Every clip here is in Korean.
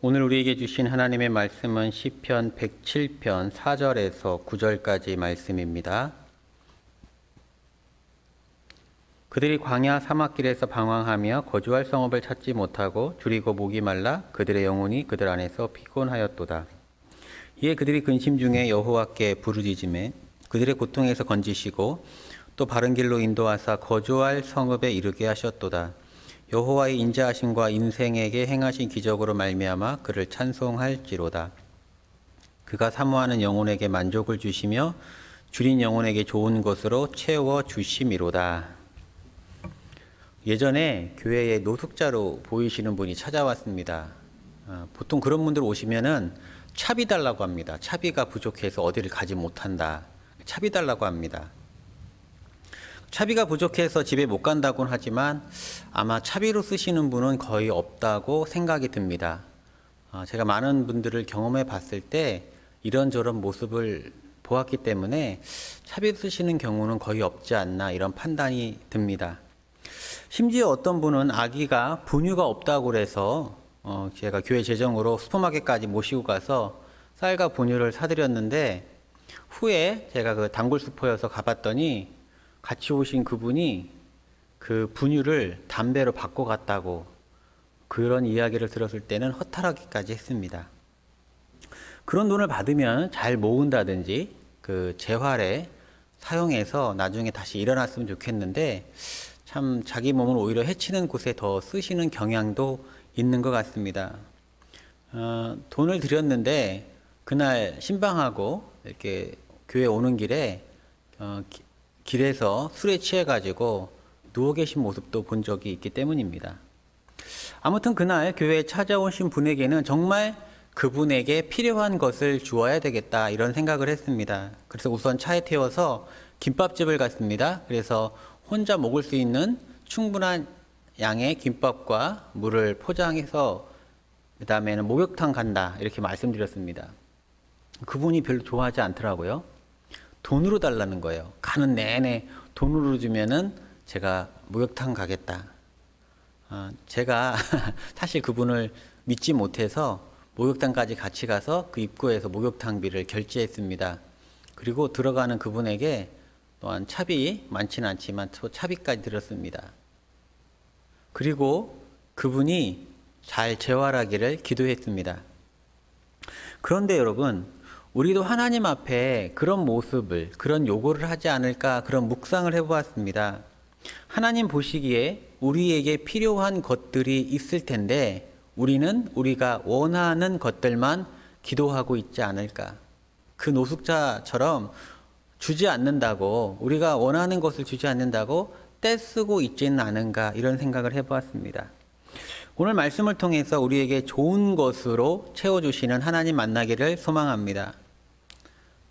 오늘 우리에게 주신 하나님의 말씀은 시편 107편 4절에서 9절까지 말씀입니다. 그들이 광야 사막길에서 방황하며 거주할 성읍을 찾지 못하고 줄이고 목이 말라 그들의 영혼이 그들 안에서 피곤하였도다. 이에 그들이 근심 중에 여호와께 부르짖으매 그들의 고통에서 건지시고 또 바른 길로 인도하사 거주할 성읍에 이르게 하셨도다. 여호와의 인자하심과 인생에게 행하신 기적으로 말미암아 그를 찬송할지로다. 그가 사모하는 영혼에게 만족을 주시며 줄인 영혼에게 좋은 것으로 채워 주심이로다. 예전에 교회에 노숙자로 보이시는 분이 찾아왔습니다. 보통 그런 분들 오시면은 차비 달라고 합니다. 차비가 부족해서 어디를 가지 못한다. 차비 달라고 합니다. 차비가 부족해서 집에 못 간다고는 하지만 아마 차비로 쓰시는 분은 거의 없다고 생각이 듭니다. 제가 많은 분들을 경험해 봤을 때 이런저런 모습을 보았기 때문에 차비로 쓰시는 경우는 거의 없지 않나 이런 판단이 듭니다. 심지어 어떤 분은 아기가 분유가 없다고 그래서 제가 교회 재정으로 슈퍼마켓까지 모시고 가서 쌀과 분유를 사드렸는데 후에 제가 그 단골 슈퍼여서 가봤더니 같이 오신 그분이 그 분유를 담배로 바꿔갔다고 그런 이야기를 들었을 때는 허탈하기까지 했습니다. 그런 돈을 받으면 잘 모은다든지 그 재활에 사용해서 나중에 다시 일어났으면 좋겠는데 참 자기 몸을 오히려 해치는 곳에 더 쓰시는 경향도 있는 것 같습니다. 돈을 드렸는데 그날 신방하고 이렇게 교회 오는 길에 길에서 술에 취해가지고 누워 계신 모습도 본 적이 있기 때문입니다. 아무튼 그날 교회에 찾아오신 분에게는 정말 그분에게 필요한 것을 주어야 되겠다 이런 생각을 했습니다. 그래서 우선 차에 태워서 김밥집을 갔습니다. 그래서 혼자 먹을 수 있는 충분한 양의 김밥과 물을 포장해서 그 다음에는 목욕탕 간다 이렇게 말씀드렸습니다. 그분이 별로 좋아하지 않더라고요. 돈으로 달라는 거예요. 가는 내내 돈으로 주면은 제가 목욕탕 가겠다. 제가 사실 그분을 믿지 못해서 목욕탕까지 같이 가서 그 입구에서 목욕탕비를 결제했습니다. 그리고 들어가는 그분에게 또한 차비 많지는 않지만 차비까지 들었습니다. 그리고 그분이 잘 재활하기를 기도했습니다. 그런데 여러분, 우리도 하나님 앞에 그런 모습을, 그런 요구를 하지 않을까 그런 묵상을 해보았습니다. 하나님 보시기에 우리에게 필요한 것들이 있을 텐데 우리는 우리가 원하는 것들만 기도하고 있지 않을까. 그 노숙자처럼 주지 않는다고, 우리가 원하는 것을 주지 않는다고 떼쓰고 있지는 않은가 이런 생각을 해보았습니다. 오늘 말씀을 통해서 우리에게 좋은 것으로 채워주시는 하나님 만나기를 소망합니다.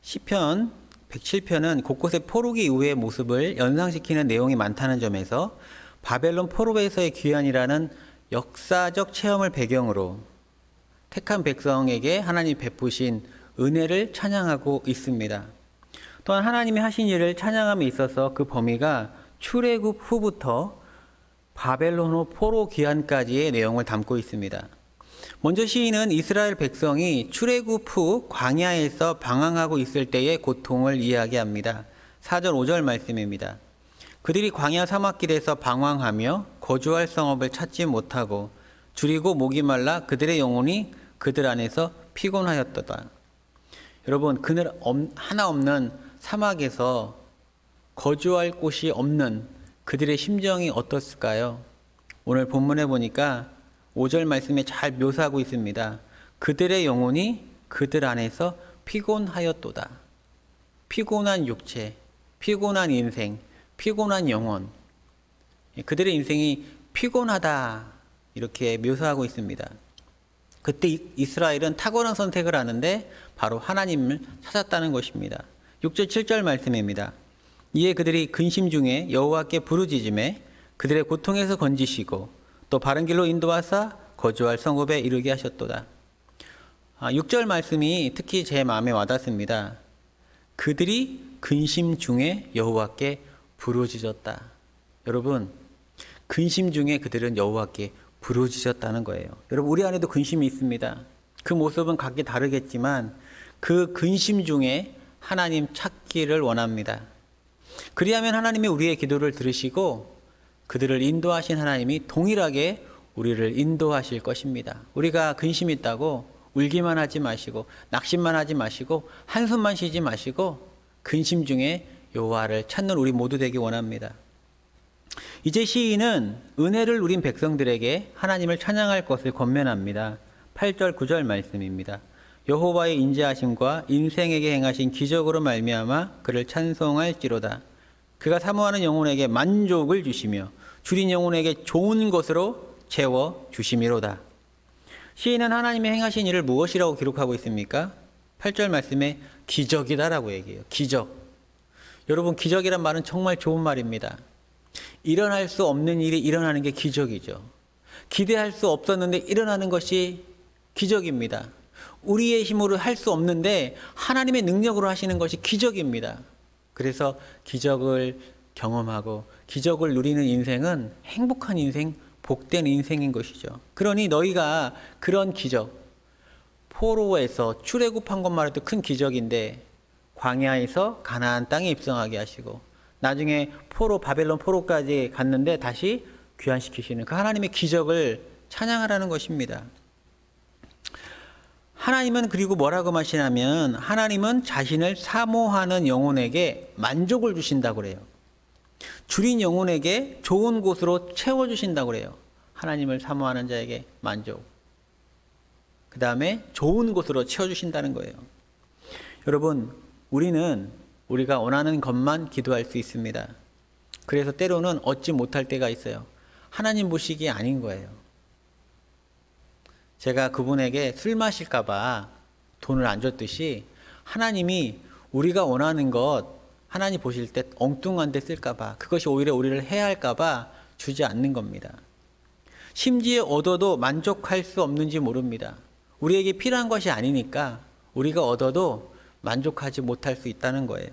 시편 107편은 곳곳에 포로기 이후의 모습을 연상시키는 내용이 많다는 점에서 바벨론 포로에서의 귀환이라는 역사적 체험을 배경으로 택한 백성에게 하나님이 베푸신 은혜를 찬양하고 있습니다. 또한 하나님이 하신 일을 찬양함에 있어서 그 범위가 출애굽 후부터 바벨론 포로 귀환까지의 내용을 담고 있습니다. 먼저 시인은 이스라엘 백성이 출애굽 후 광야에서 방황하고 있을 때의 고통을 이야기합니다. 4절 5절 말씀입니다. 그들이 광야 사막길에서 방황하며 거주할 성읍을 찾지 못하고 줄이고 목이 말라 그들의 영혼이 그들 안에서 피곤하였도다. 여러분, 그늘 하나 없는 사막에서 거주할 곳이 없는 그들의 심정이 어떻을까요? 오늘 본문에 보니까 5절 말씀에 잘 묘사하고 있습니다. 그들의 영혼이 그들 안에서 피곤하였도다. 피곤한 육체, 피곤한 인생, 피곤한 영혼. 그들의 인생이 피곤하다 이렇게 묘사하고 있습니다. 그때 이스라엘은 탁월한 선택을 하는데 바로 하나님을 찾았다는 것입니다. 6절 7절 말씀입니다. 이에 그들이 근심 중에 여호와께 부르짖으매 그들의 고통에서 건지시고 또 바른 길로 인도하사 거주할 성읍에 이르게 하셨도다. 6절 말씀이 특히 제 마음에 와닿습니다. 그들이 근심 중에 여호와께 부르짖었다. 여러분, 근심 중에 그들은 여호와께 부르짖었다는 거예요. 여러분, 우리 안에도 근심이 있습니다. 그 모습은 각기 다르겠지만 그 근심 중에 하나님 찾기를 원합니다. 그리하면 하나님이 우리의 기도를 들으시고 그들을 인도하신 하나님이 동일하게 우리를 인도하실 것입니다. 우리가 근심이 있다고 울기만 하지 마시고 낙심만 하지 마시고 한숨만 쉬지 마시고 근심 중에 여호와를 찾는 우리 모두 되기 원합니다. 이제 시인은 은혜를 누린 백성들에게 하나님을 찬양할 것을 권면합니다. 8절 9절 말씀입니다. 여호와의 인자하심과 인생에게 행하신 기적으로 말미암아 그를 찬송할지로다. 그가 사모하는 영혼에게 만족을 주시며 줄인 영혼에게 좋은 것으로 채워 주심이로다. 시인은 하나님의 행하신 일을 무엇이라고 기록하고 있습니까? 8절 말씀에 기적이다라고 얘기해요. 기적. 여러분, 기적이란 말은 정말 좋은 말입니다. 일어날 수 없는 일이 일어나는 게 기적이죠. 기대할 수 없었는데 일어나는 것이 기적입니다. 우리의 힘으로 할 수 없는데 하나님의 능력으로 하시는 것이 기적입니다. 그래서 기적을 경험하고 기적을 누리는 인생은 행복한 인생, 복된 인생인 것이죠. 그러니 너희가 그런 기적, 포로에서 출애굽한 것만 해도 큰 기적인데 광야에서 가나안 땅에 입성하게 하시고 나중에 바벨론 포로까지 갔는데 다시 귀환시키시는 그 하나님의 기적을 찬양하라는 것입니다. 하나님은 그리고 뭐라고 하시냐면 하나님은 자신을 사모하는 영혼에게 만족을 주신다고 그래요. 줄인 영혼에게 좋은 곳으로 채워주신다고 그래요. 하나님을 사모하는 자에게 만족. 그 다음에 좋은 곳으로 채워주신다는 거예요. 여러분, 우리는 우리가 원하는 것만 기도할 수 있습니다. 그래서 때로는 얻지 못할 때가 있어요. 하나님 보시기에 아닌 거예요. 제가 그분에게 술 마실까봐 돈을 안 줬듯이 하나님이 우리가 원하는 것 하나님 보실 때 엉뚱한 데 쓸까봐, 그것이 오히려 우리를 해할까봐 주지 않는 겁니다. 심지어 얻어도 만족할 수 없는지 모릅니다. 우리에게 필요한 것이 아니니까 우리가 얻어도 만족하지 못할 수 있다는 거예요.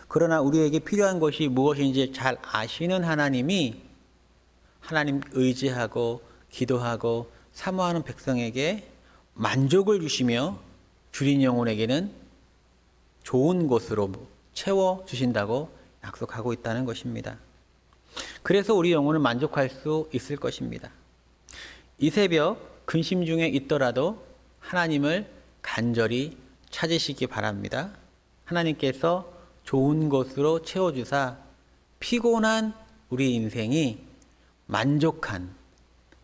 그러나 우리에게 필요한 것이 무엇인지 잘 아시는 하나님이 하나님 의지하고 기도하고 사모하는 백성에게 만족을 주시며 줄인 영혼에게는 좋은 곳으로 채워주신다고 약속하고 있다는 것입니다. 그래서 우리 영혼은 만족할 수 있을 것입니다. 이 새벽 근심 중에 있더라도 하나님을 간절히 찾으시기 바랍니다. 하나님께서 좋은 것으로 채워주사 피곤한 우리 인생이 만족한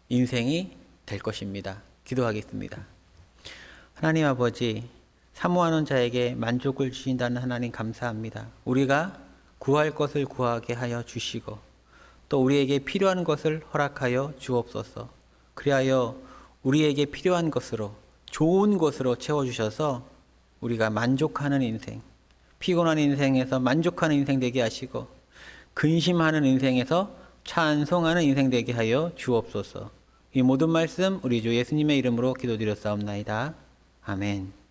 인생이 될 것입니다. 기도하겠습니다. 하나님 아버지, 사모하는 자에게 만족을 주신다는 하나님 감사합니다. 우리가 구할 것을 구하게 하여 주시고 또 우리에게 필요한 것을 허락하여 주옵소서. 그리하여 우리에게 필요한 것으로 좋은 것으로 채워주셔서 우리가 만족하는 인생, 피곤한 인생에서 만족하는 인생 되게 하시고 근심하는 인생에서 찬송하는 인생 되게 하여 주옵소서. 이 모든 말씀 우리 주 예수님의 이름으로 기도드렸사옵나이다. 아멘.